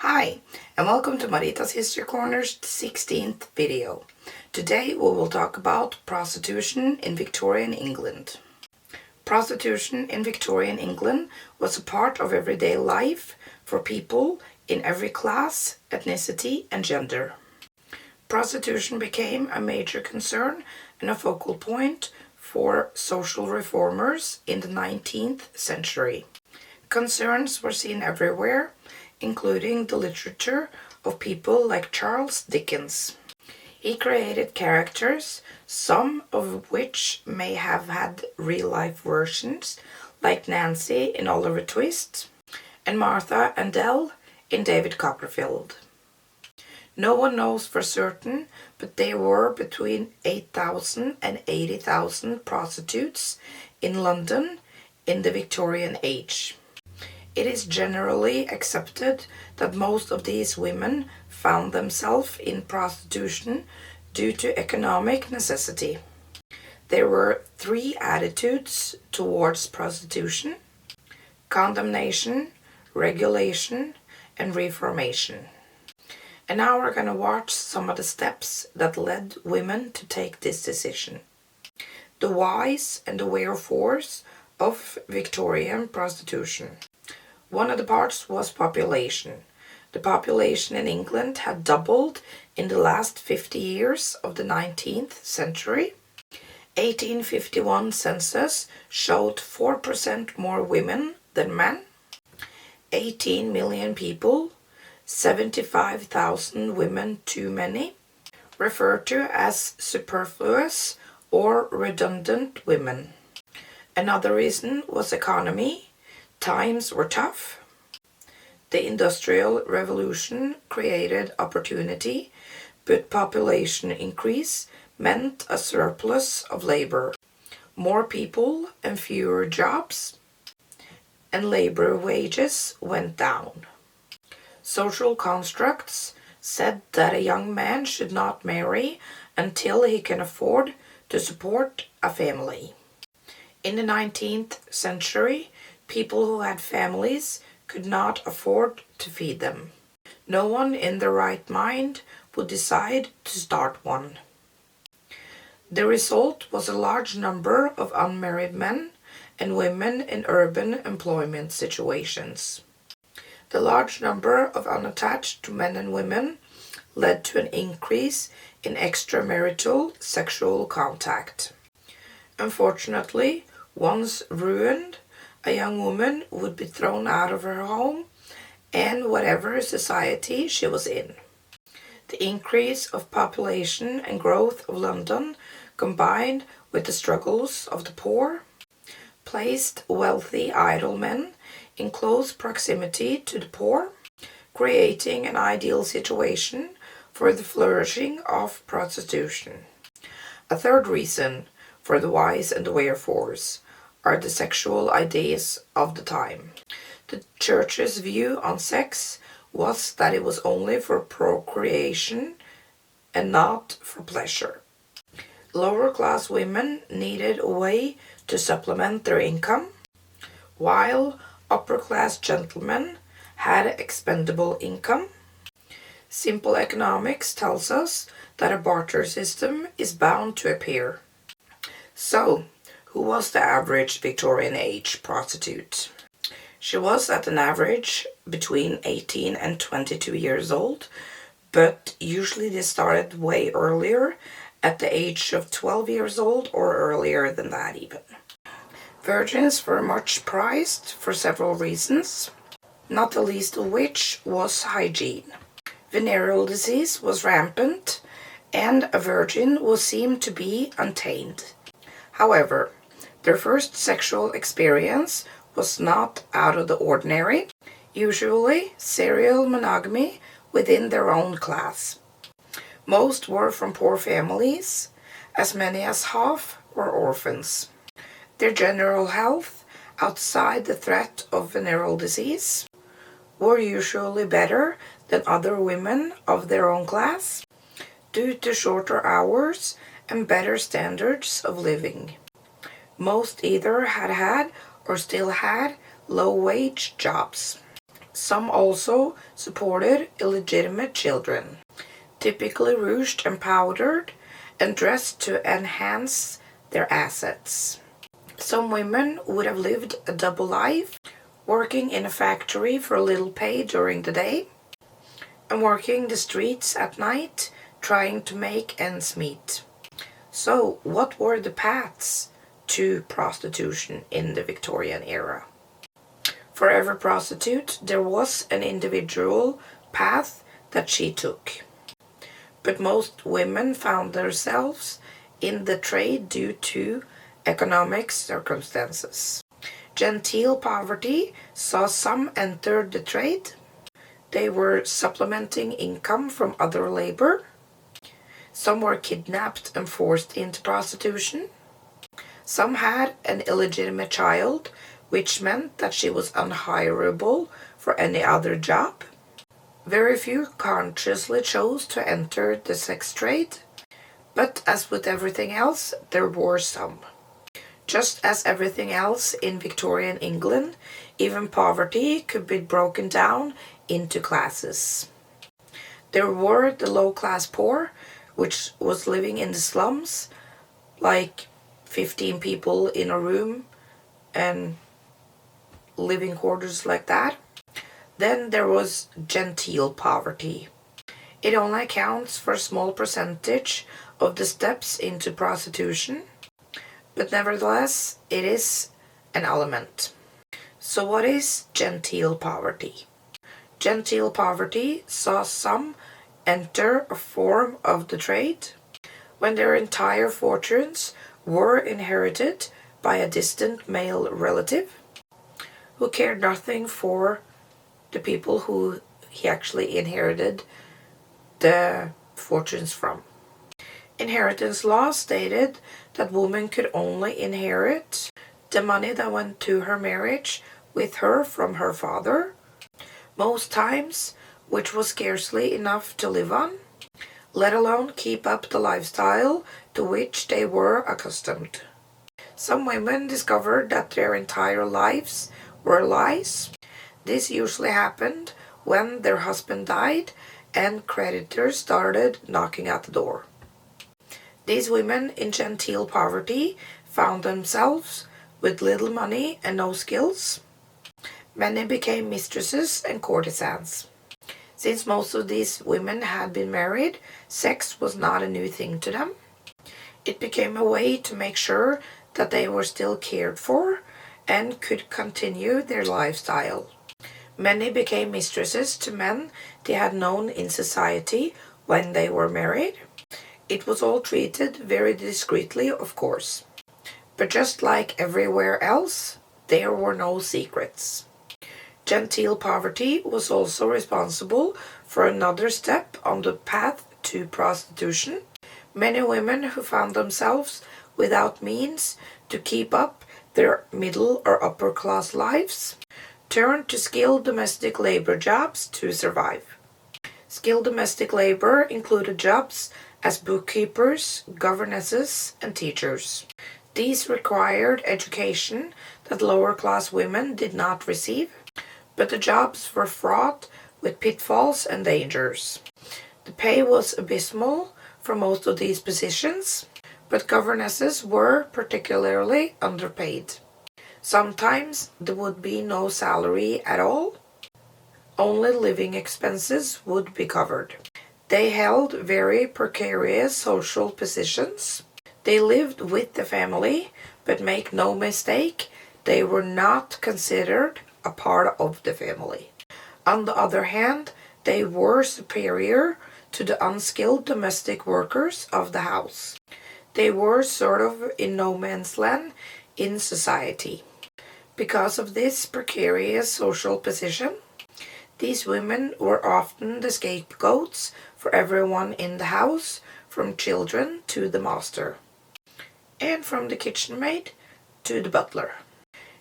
Hi, and welcome to Marita's History Corner's 16th video. Today we will talk about prostitution in Victorian England. Prostitution in Victorian England was a part of everyday life for people in every class, ethnicity, and gender. Prostitution became a major concern and a focal point for social reformers in the 19th century. Concerns were seen everywhere, including the literature of people like Charles Dickens. He created characters, some of which may have had real-life versions, like Nancy in Oliver Twist, and Martha and Dell in David Copperfield. No one knows for certain, but there were between 8,000 and 80,000 prostitutes in London in the Victorian age. It is generally accepted that most of these women found themselves in prostitution due to economic necessity. There were three attitudes towards prostitution: condemnation, regulation, and reformation. And now we're going to watch some of the steps that led women to take this decision. The whys and the wherefores of Victorian prostitution. One of the parts was population. The population in England had doubled in the last 50 years of the 19th century. 1851 census showed 4% more women than men. 18 million people, 75,000 women too many, referred to as superfluous or redundant women. Another reason was economy. Times were tough. The Industrial Revolution created opportunity, but population increase meant a surplus of labor, more people and fewer jobs, and labor wages went down. Social constructs said that a young man should not marry until he can afford to support a family. In the 19th century, people who had families could not afford to feed them. No one in their right mind would decide to start one. The result was a large number of unmarried men and women in urban employment situations. The large number of unattached men and women led to an increase in extramarital sexual contact. Unfortunately, once ruined, a young woman would be thrown out of her home and whatever society she was in. The increase of population and growth of London, combined with the struggles of the poor, placed wealthy idle men in close proximity to the poor, creating an ideal situation for the flourishing of prostitution. A third reason for the whys and the wherefores are the sexual ideas of the time. The church's view on sex was that it was only for procreation and not for pleasure. Lower class women needed a way to supplement their income, while upper class gentlemen had expendable income. Simple economics tells us that a barter system is bound to appear. So, who was the average Victorian age prostitute? She was at an average between 18 and 22 years old, but usually they started way earlier, at the age of 12 years old or earlier than that even. Virgins were much prized for several reasons, not the least of which was hygiene. Venereal disease was rampant, and a virgin was seen to be untamed. However, their first sexual experience was not out of the ordinary, usually serial monogamy within their own class. Most were from poor families, as many as half were orphans. Their general health, outside the threat of venereal disease, were usually better than other women of their own class, due to shorter hours and better standards of living. Most either had or still had low-wage jobs. Some also supported illegitimate children, typically rouged and powdered and dressed to enhance their assets. Some women would have lived a double life, working in a factory for a little pay during the day and working the streets at night trying to make ends meet. So, what were the paths to prostitution in the Victorian era? For every prostitute, there was an individual path that she took. But most women found themselves in the trade due to economic circumstances. Genteel poverty saw some enter the trade. They were supplementing income from other labor. Some were kidnapped and forced into prostitution. Some had an illegitimate child, which meant that she was unhireable for any other job. Very few consciously chose to enter the sex trade, but as with everything else, there were some. Just as everything else in Victorian England, even poverty could be broken down into classes. There were the low-class poor, which was living in the slums, like 15 people in a room and living quarters like that. Then there was genteel poverty. It only accounts for a small percentage of the steps into prostitution, but nevertheless, it is an element. So what is genteel poverty? Genteel poverty saw some enter a form of the trade when their entire fortunes were inherited by a distant male relative who cared nothing for the people who he actually inherited the fortunes from. Inheritance law stated that women could only inherit the money that went to her marriage with her from her father, most times which was scarcely enough to live on, let alone keep up the lifestyle to which they were accustomed. Some women discovered that their entire lives were lies. This usually happened when their husband died and creditors started knocking at the door. These women in genteel poverty found themselves with little money and no skills. Many became mistresses and courtesans. Since most of these women had been married, sex was not a new thing to them. It became a way to make sure that they were still cared for and could continue their lifestyle. Many became mistresses to men they had known in society when they were married. It was all treated very discreetly, of course. But just like everywhere else, there were no secrets. Genteel poverty was also responsible for another step on the path to prostitution. Many women who found themselves without means to keep up their middle or upper class lives turned to skilled domestic labor jobs to survive. Skilled domestic labor included jobs as bookkeepers, governesses, and teachers. These required education that lower class women did not receive, but the jobs were fraught with pitfalls and dangers. The pay was abysmal for most of these positions, but governesses were particularly underpaid. Sometimes there would be no salary at all. Only living expenses would be covered. They held very precarious social positions. They lived with the family, but make no mistake, they were not considered a part of the family. On the other hand, they were superior to the unskilled domestic workers of the house. They were sort of in no man's land in society. Because of this precarious social position, these women were often the scapegoats for everyone in the house, from children to the master, and from the kitchen maid to the butler.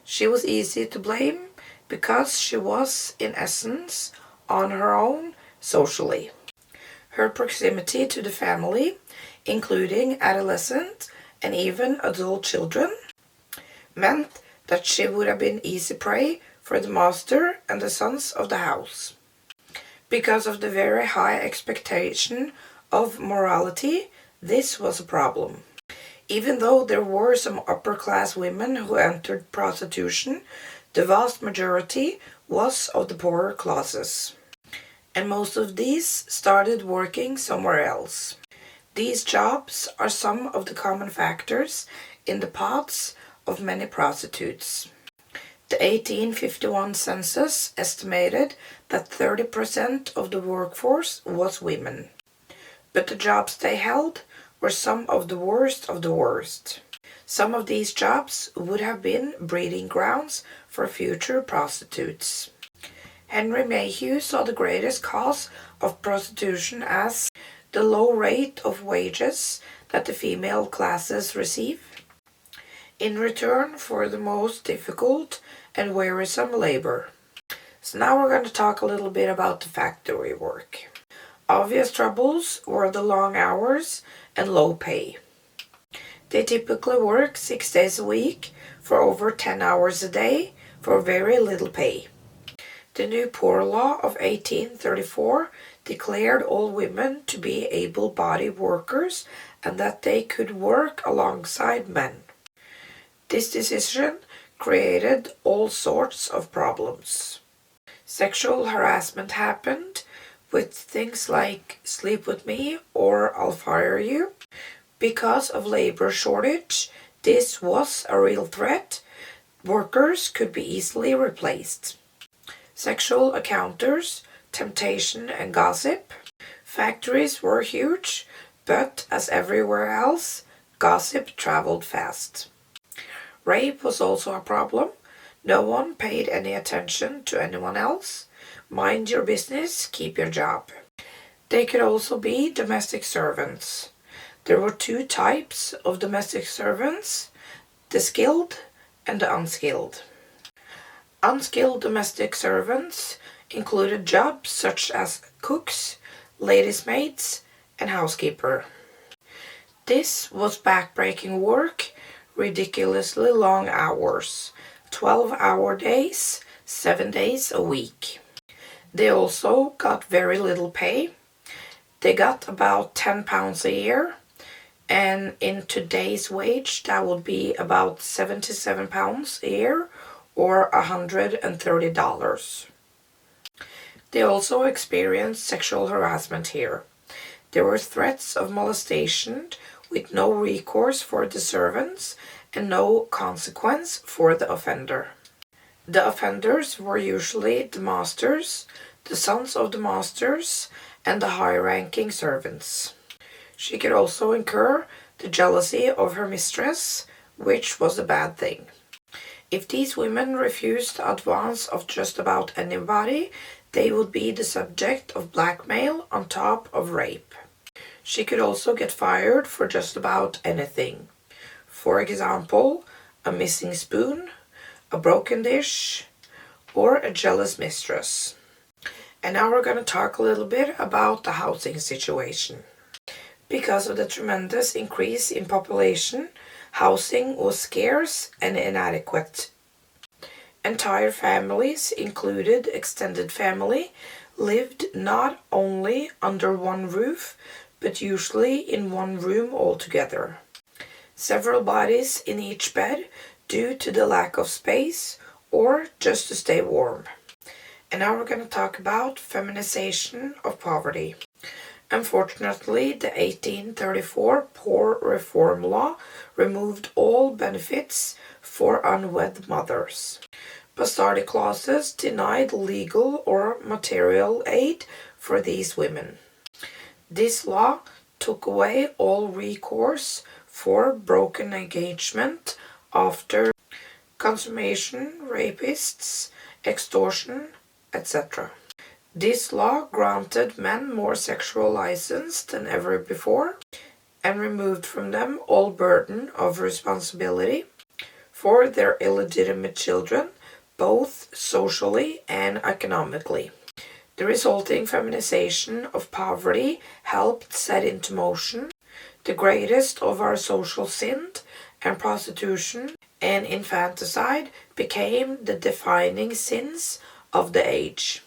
She was easy to blame because she was, in essence, on her own socially. Her proximity to the family, including adolescent and even adult children, meant that she would have been easy prey for the master and the sons of the house. Because of the very high expectation of morality, this was a problem. Even though there were some upper-class women who entered prostitution, the vast majority was of the poorer classes. And most of these started working somewhere else. These jobs are some of the common factors in the paths of many prostitutes. The 1851 census estimated that 30% of the workforce was women. But the jobs they held were some of the worst of the worst. Some of these jobs would have been breeding grounds for future prostitutes. Henry Mayhew saw the greatest cause of prostitution as the low rate of wages that the female classes receive in return for the most difficult and wearisome labor. So now we're going to talk a little bit about the factory work. Obvious troubles were the long hours and low pay. They typically work 6 days a week for over 10 hours a day for very little pay. The new Poor Law of 1834 declared all women to be able-bodied workers and that they could work alongside men. This decision created all sorts of problems. Sexual harassment happened with things like "sleep with me" or "I'll fire you." Because of labor shortage, this was a real threat. Workers could be easily replaced. Sexual encounters, temptation and gossip. Factories were huge, but as everywhere else, gossip traveled fast. Rape was also a problem. No one paid any attention to anyone else. Mind your business, keep your job. They could also be domestic servants. There were two types of domestic servants, the skilled and the unskilled. Unskilled domestic servants included jobs such as cooks, ladies' maids, and housekeeper. This was backbreaking work, ridiculously long hours, 12-hour days, 7 days a week. They also got very little pay. They got about £10 a year, and in today's wage that would be about £77 a year or $130. They also experienced sexual harassment here. There were threats of molestation with no recourse for the servants and no consequence for the offender. The offenders were usually the masters, the sons of the masters, and the high-ranking servants. She could also incur the jealousy of her mistress, which was a bad thing. If these women refused the advance of just about anybody, they would be the subject of blackmail on top of rape. She could also get fired for just about anything. For example, a missing spoon, a broken dish, or a jealous mistress. And now we're going to talk a little bit about the housing situation. Because of the tremendous increase in population, housing was scarce and inadequate. Entire families, included extended family, lived not only under one roof, but usually in one room altogether. Several bodies in each bed due to the lack of space or just to stay warm. And now we're going to talk about feminization of poverty. Unfortunately, the 1834 Poor Reform Law removed all benefits for unwed mothers. Bastardy clauses denied legal or material aid for these women. This law took away all recourse for broken engagement after consummation, rapists, extortion, etc. This law granted men more sexual license than ever before and removed from them all burden of responsibility for their illegitimate children, both socially and economically. The resulting feminization of poverty helped set into motion the greatest of our social sins and prostitution, and infanticide became the defining sins of the age.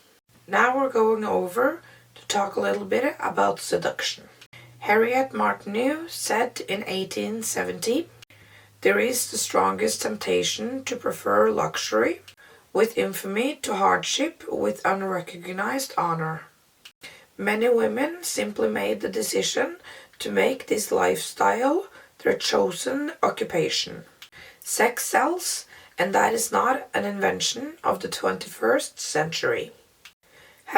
Now we're going over to talk a little bit about seduction. Harriet Martineau said in 1870, "There is the strongest temptation to prefer luxury with infamy to hardship with unrecognized honor. Many women simply made the decision to make this lifestyle their chosen occupation. Sex sells, and that is not an invention of the 21st century.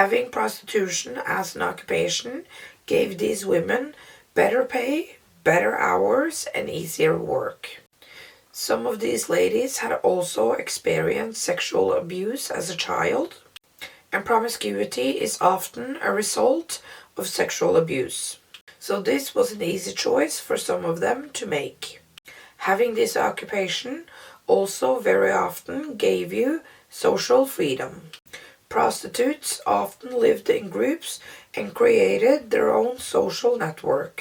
Having prostitution as an occupation gave these women better pay, better hours, and easier work." Some of these ladies had also experienced sexual abuse as a child, and promiscuity is often a result of sexual abuse. So this was an easy choice for some of them to make. Having this occupation also very often gave you social freedom. Prostitutes often lived in groups and created their own social network.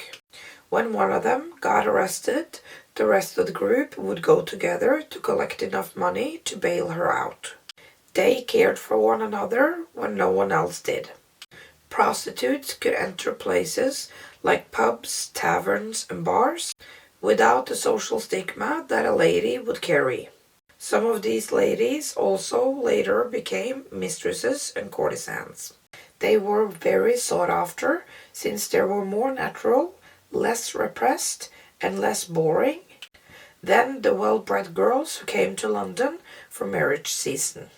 When one of them got arrested, the rest of the group would go together to collect enough money to bail her out. They cared for one another when no one else did. Prostitutes could enter places like pubs, taverns, and bars without the social stigma that a lady would carry. Some of these ladies also later became mistresses and courtesans. They were very sought after since they were more natural, less repressed, and less boring than the well-bred girls who came to London for marriage season.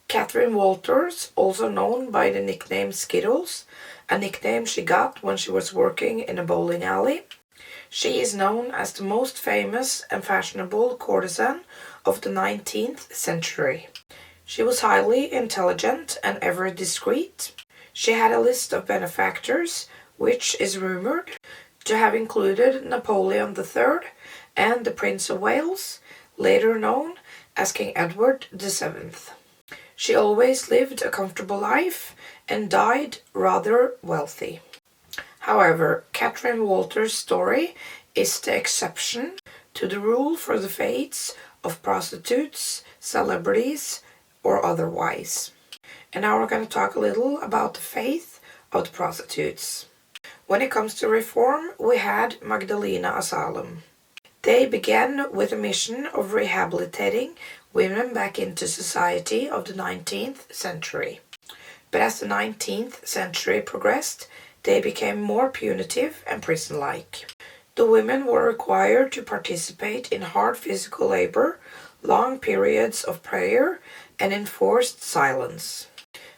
Catherine Walters, also known by the nickname Skittles, a nickname she got when she was working in a bowling alley. She is known as the most famous and fashionable courtesan of the 19th century. She was highly intelligent and ever discreet. She had a list of benefactors, which is rumored to have included Napoleon III and the Prince of Wales, later known as King Edward VII. She always lived a comfortable life and died rather wealthy. However, Catherine Walters' story is the exception to the rule for the fates of prostitutes, celebrities, or otherwise. And now we're going to talk a little about the faith of the prostitutes. When it comes to reform, we had Magdalena Asylum. They began with a mission of rehabilitating women back into society of the 19th century. But as the 19th century progressed, they became more punitive and prison-like. The women were required to participate in hard physical labor, long periods of prayer, and enforced silence.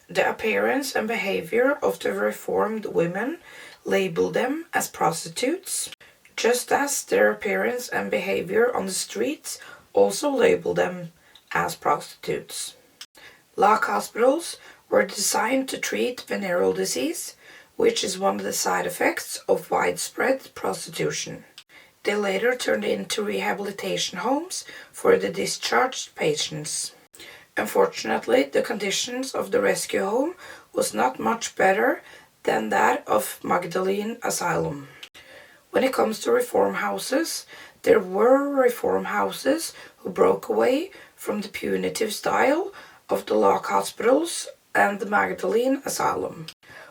The appearance and behavior of the reformed women labeled them as prostitutes, just as their appearance and behavior on the streets also labeled them as prostitutes. Lock hospitals were designed to treat venereal disease, which is one of the side effects of widespread prostitution. They later turned into rehabilitation homes for the discharged patients. Unfortunately, the conditions of the rescue home was not much better than that of Magdalene Asylum. When it comes to reform houses, there were reform houses who broke away from the punitive style of the lock hospitals and the Magdalene Asylum.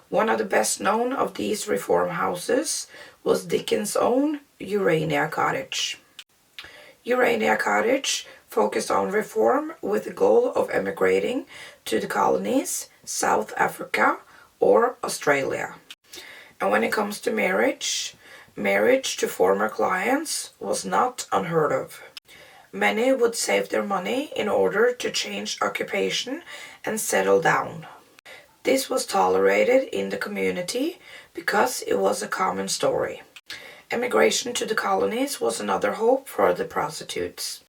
One of the best known of these reform houses was Dickens' own Urania Cottage. Urania Cottage focused on reform with the goal of emigrating to the colonies, South Africa, or Australia. And when it comes to marriage to former clients was not unheard of. Many would save their money in order to change occupation and settle down. This was tolerated in the community because it was a common story. Emigration to the colonies was another hope for the prostitutes.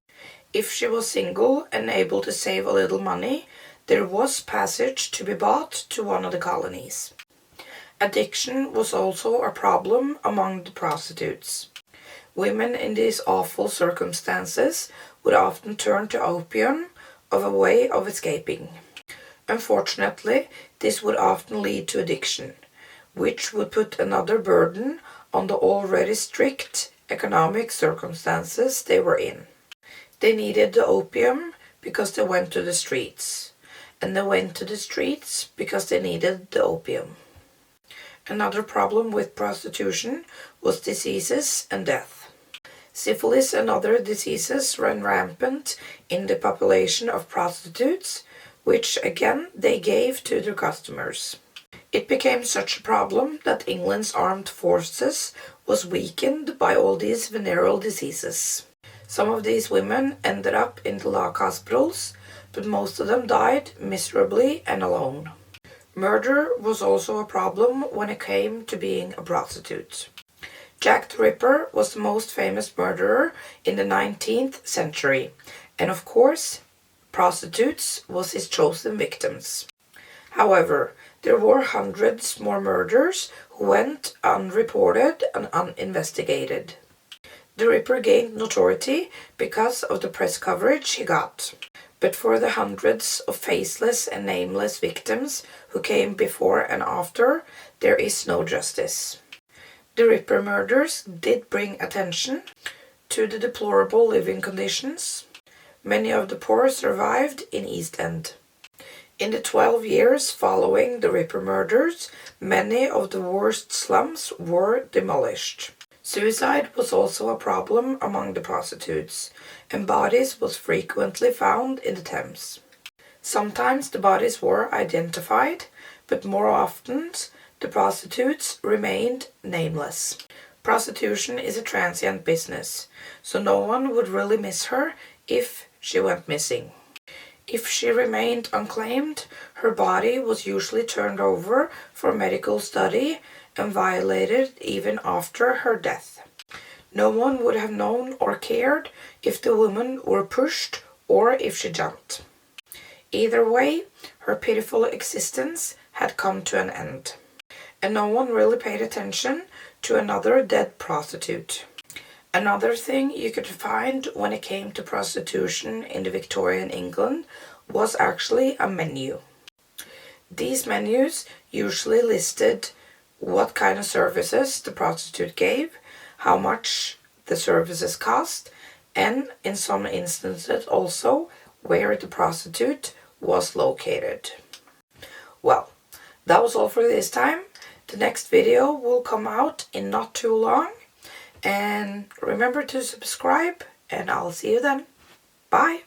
If she was single and able to save a little money, there was passage to be bought to one of the colonies. Addiction was also a problem among the prostitutes. Women in these awful circumstances would often turn to opium as a way of escaping. Unfortunately, this would often lead to addiction, which would put another burden on the already strict economic circumstances they were in. They needed the opium because they went to the streets. And they went to the streets because they needed the opium. Another problem with prostitution was diseases and death. Syphilis and other diseases ran rampant in the population of prostitutes, which again they gave to their customers. It became such a problem that England's armed forces was weakened by all these venereal diseases. Some of these women ended up in the lock hospitals, but most of them died miserably and alone. Murder was also a problem when it came to being a prostitute. Jack the Ripper was the most famous murderer in the 19th century, and of course, prostitutes was his chosen victims. However, there were hundreds more murders who went unreported and uninvestigated. The Ripper gained notoriety because of the press coverage he got. But for the hundreds of faceless and nameless victims who came before and after, there is no justice. The Ripper murders did bring attention to the deplorable living conditions. Many of the poor survived in East End. In the 12 years following the Ripper murders, many of the worst slums were demolished. Suicide was also a problem among the prostitutes, and bodies was frequently found in the Thames. Sometimes the bodies were identified, but more often the prostitutes remained nameless. Prostitution is a transient business, so no one would really miss her if she went missing. If she remained unclaimed, her body was usually turned over for medical study and violated even after her death. No one would have known or cared if the woman were pushed or if she jumped. Either way, her pitiful existence had come to an end, and no one really paid attention to another dead prostitute. Another thing you could find when it came to prostitution in the Victorian England was actually a menu. These menus usually listed what kind of services the prostitute gave, how much the services cost, and in some instances also where the prostitute was located. Well, that was all for this time. The next video will come out in not too long. And remember to subscribe, and I'll see you then. Bye!